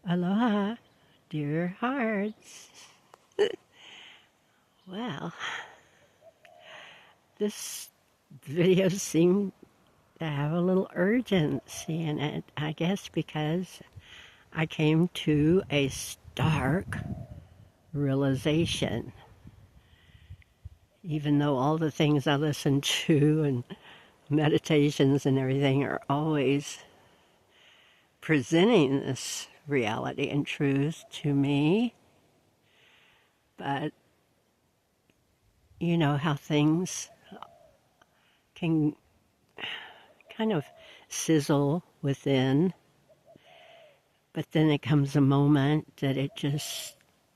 Aloha, dear hearts. Well, this video seemed to have a little urgency in it, I guess because I came to a stark realization. Even though all the things I listen to and meditations and everything are always presenting this reality and truth to me, but you know how things can kind of sizzle within, but then it comes a moment that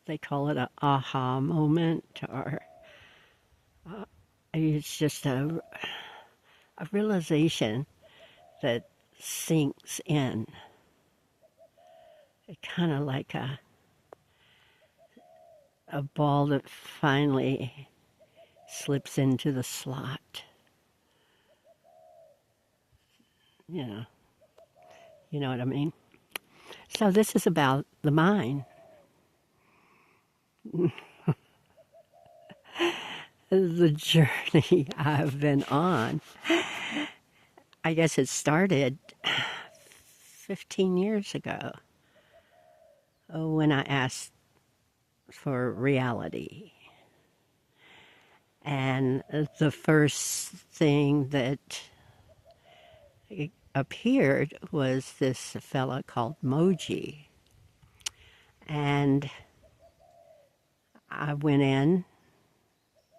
they call it a aha moment, or it's just a realization that sinks in. It kind of like a ball that finally slips into the slot. You know, you know what I mean? So this is about the mind. The journey I've been on. I guess it started 15 years ago when I asked for reality. And the first thing that appeared was this fella called Moji. And I went in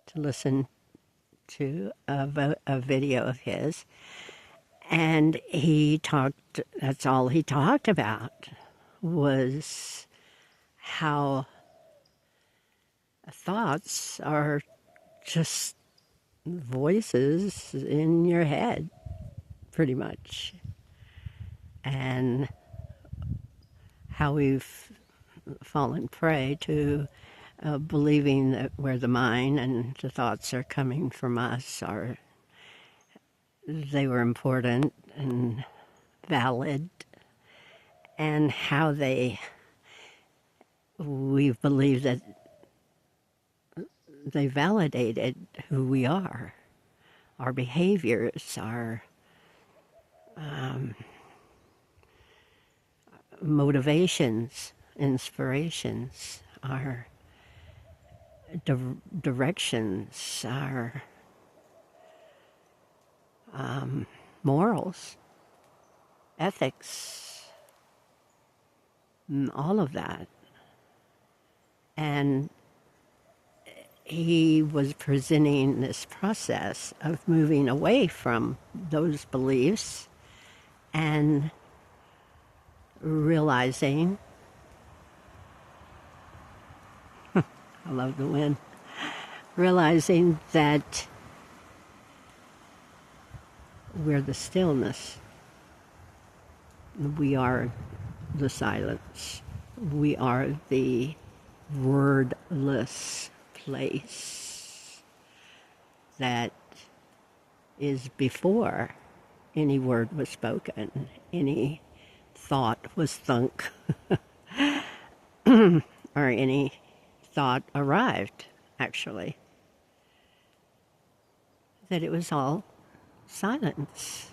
to listen to a video of his. And that's all he talked about was how thoughts are just voices in your head, pretty much. And how we've fallen prey to believing that we're the mind and the thoughts are coming from us, or they were important and valid, and how we've believed that they validated who we are, our behaviors, our motivations, inspirations, our directions, our morals, ethics, all of that. And he was presenting this process of moving away from those beliefs and realizing, I love the wind, realizing that we're the stillness. We are the silence. We are the wordless place that is before any word was spoken, any thought was thunk, or any thought arrived, actually. That it was all silence.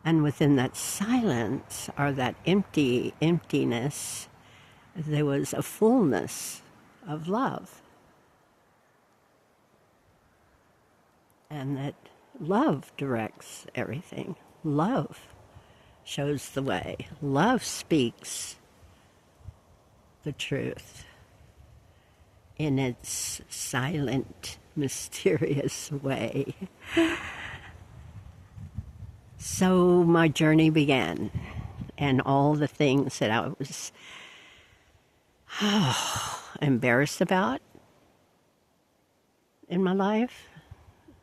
And within that silence, or that emptiness, there was a fullness of love. And that love directs everything. Love shows the way. Love speaks the truth in its silent, mysterious way. So my journey began, and all the things that I was embarrassed about in my life,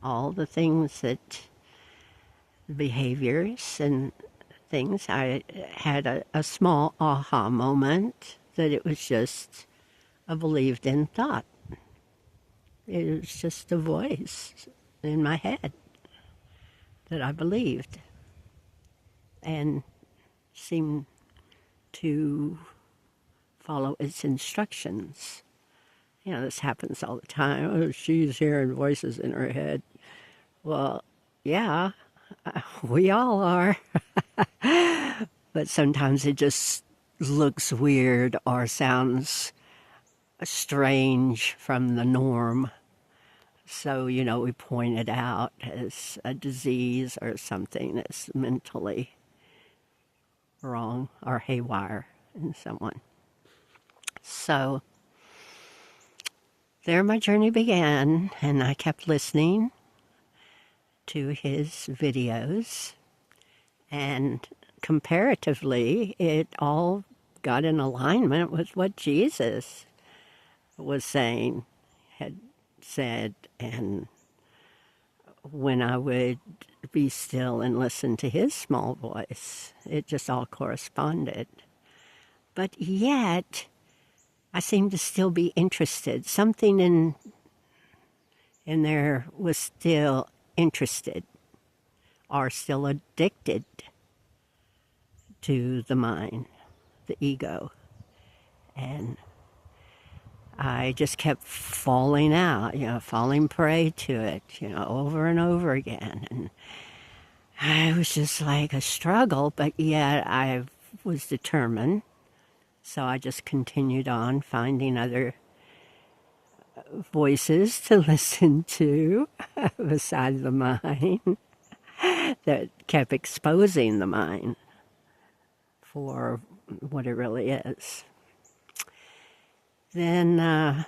all the things behaviors and things, I had a small aha moment that it was just a believed in thought. It was just a voice in my head that I believed and seemed to follow its instructions. This happens all the time. Oh, she's hearing voices in her head. Well, yeah, we all are. But sometimes it just looks weird or sounds strange from the norm. So, we point it out as a disease or something that's mentally wrong or haywire in someone. So, there my journey began, and I kept listening to his videos, and comparatively, it all got in alignment with what Jesus was saying, had said, and when I would be still and listen to his small voice, it just all corresponded. But yet, I seemed to still be interested. Something in there was still interested or still addicted to the mind, the ego. And I just kept falling out, falling prey to it, over and over again. And it was just like a struggle, but yet I was determined. So I just continued on finding other voices to listen to besides the mind that kept exposing the mind for what it really is. Then I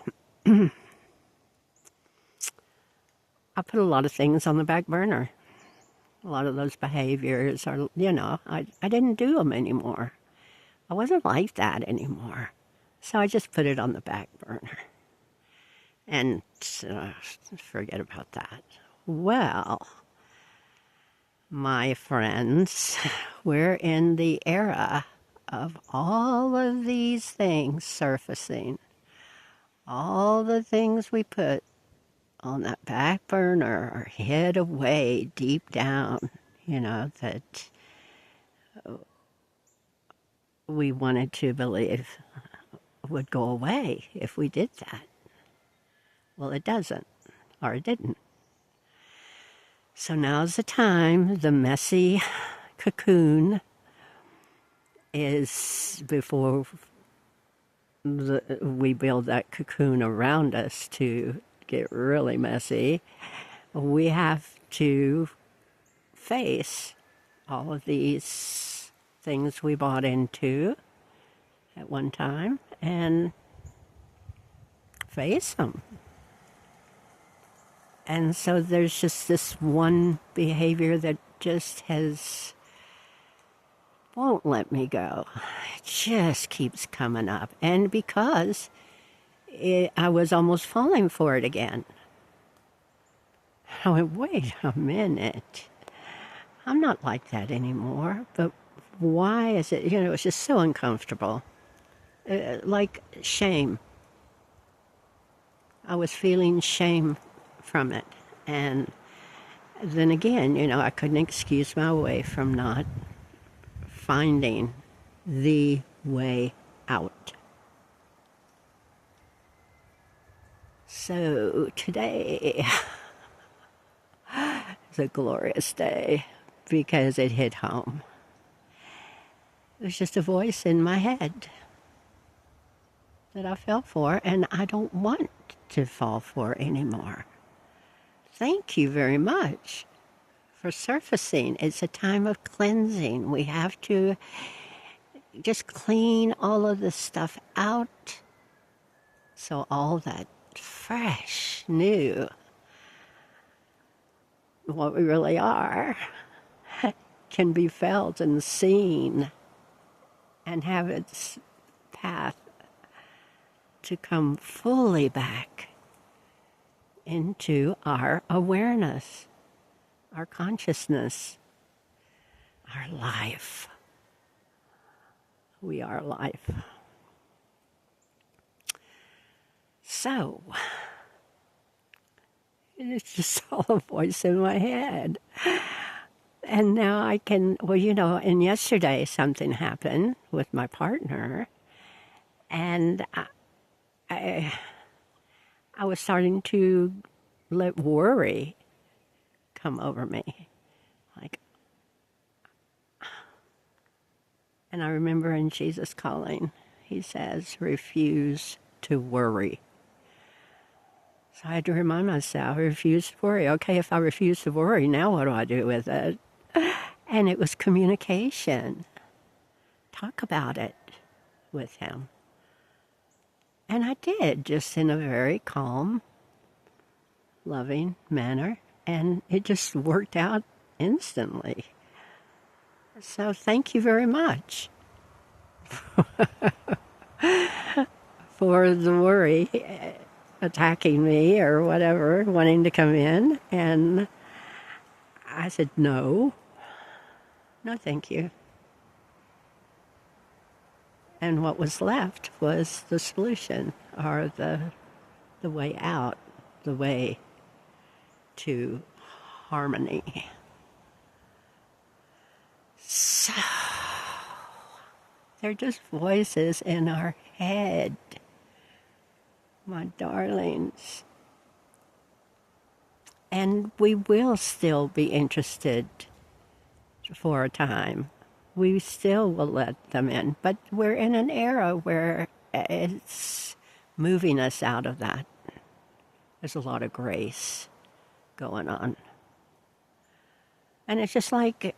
put a lot of things on the back burner. A lot of those behaviors are, I didn't do them anymore. I wasn't like that anymore. So I just put it on the back burner and forget about that. Well, my friends, we're in the era of all of these things surfacing. All the things we put on that back burner are hid away deep down, that we wanted to believe would go away if we did that. Well, it doesn't, or it didn't. So now's the time. The messy cocoon is before we build that cocoon around us to get really messy. We have to face all of these things we bought into at one time and face them. And so there's just this one behavior that just won't let me go. It just keeps coming up. And because I was almost falling for it again. I went, wait a minute. I'm not like that anymore. But why is it, it's just so uncomfortable. Like shame. I was feeling shame from it. And then again, I couldn't excuse my way from not finding the way out. So today is a glorious day because it hit home. It was just a voice in my head that I fell for, and I don't want to fall for anymore. Thank you very much for surfacing. It's a time of cleansing. We have to just clean all of this stuff out so all that fresh, new, what we really are, can be felt and seen and have its path to come fully back into our awareness, our consciousness, our life. We are life. So, it's just all a voice in my head. And now I can, well, and yesterday something happened with my partner, and I, I was starting to let worry come over me. Like, and I remember in Jesus Calling, he says, refuse to worry. So I had to remind myself, refuse to worry. Okay, if I refuse to worry, now what do I do with it? And it was communication. Talk about it with him. And I did, just in a very calm, loving manner. And it just worked out instantly. So thank you very much for the worry attacking me or whatever, wanting to come in. And I said, no, thank you. And what was left was the solution, or the way out, the way to harmony. So they're just voices in our head, my darlings. And we will still be interested for a time. We still will let them in, but we're in an era where it's moving us out of that. There's a lot of grace going on. And it's just like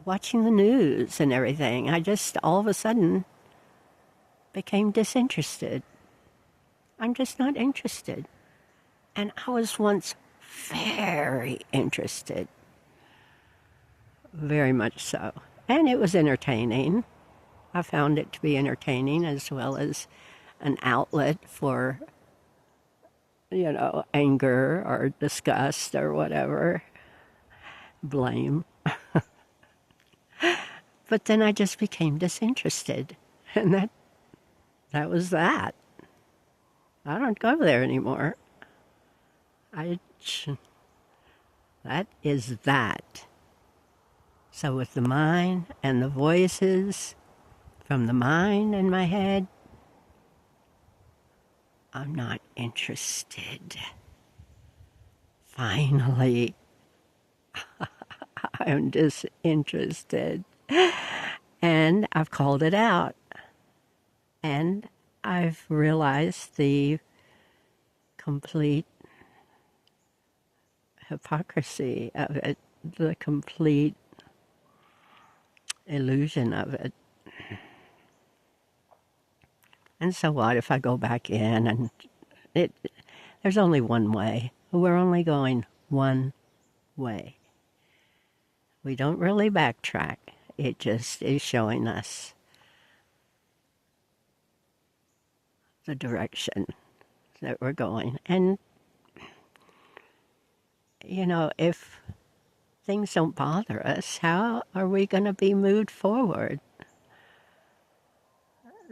watching the news and everything. I just all of a sudden became disinterested. I'm just not interested. And I was once very interested. Very much so. And it was entertaining. I found it to be entertaining, as well as an outlet for, anger or disgust or whatever, blame. But then I just became disinterested. And that was that. I don't go there anymore. That is that. So with the mind and the voices from the mind in my head, I'm not interested. Finally, I'm disinterested. And I've called it out. And I've realized the complete hypocrisy of it, the complete illusion of it. And so what if I go back in and there's only one way. We're only going one way. We don't really backtrack. It just is showing us the direction that we're going. And, if things don't bother us, how are we going to be moved forward?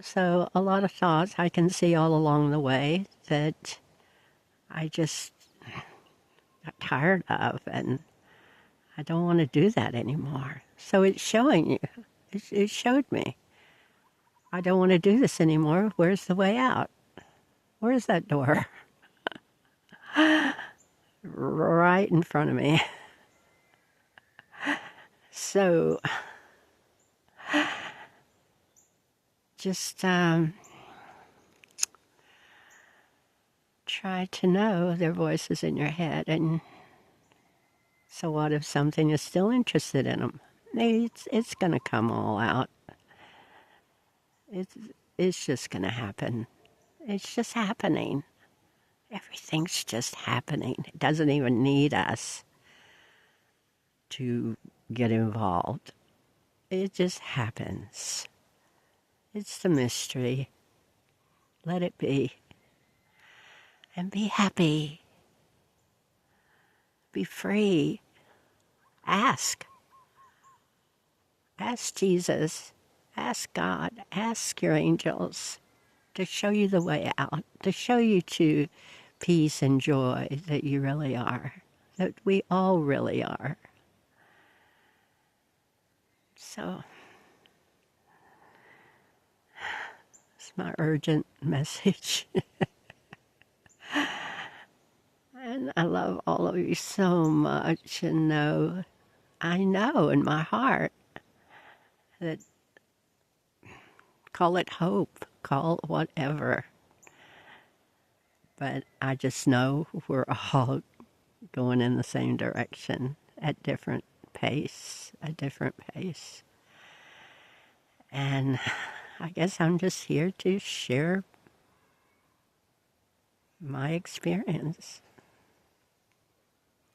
So a lot of thoughts I can see all along the way that I just got tired of, and I don't want to do that anymore. So it's showing you. It showed me. I don't want to do this anymore. Where's the way out? Where's that door? Right in front of me. So just try to know their voices in your head. And so what if something is still interested in them? It's going to come all out. It's just going to happen. It's just happening. Everything's just happening. It doesn't even need us to get involved. It just happens. It's the mystery. Let it be. And be happy. Be free. Ask. Ask Jesus. Ask God. Ask your angels to show you the way out, to show you to peace and joy that you really are, that we all really are. So, it's my urgent message. And I love all of you so much, and I know in my heart that, call it hope, call it whatever, but I just know we're all going in the same direction at a different pace. And I guess I'm just here to share my experience.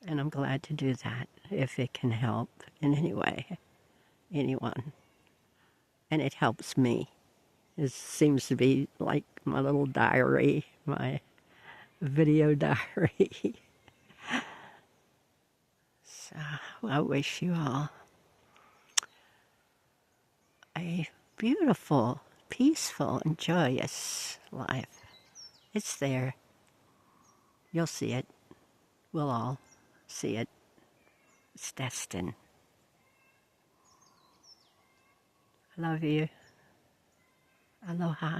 And I'm glad to do that if it can help in any way, anyone. And it helps me. It seems to be like my little diary, my video diary. So I wish you all a beautiful, peaceful, and joyous life. It's there. You'll see it. We'll all see it. It's destined. I love you. Aloha.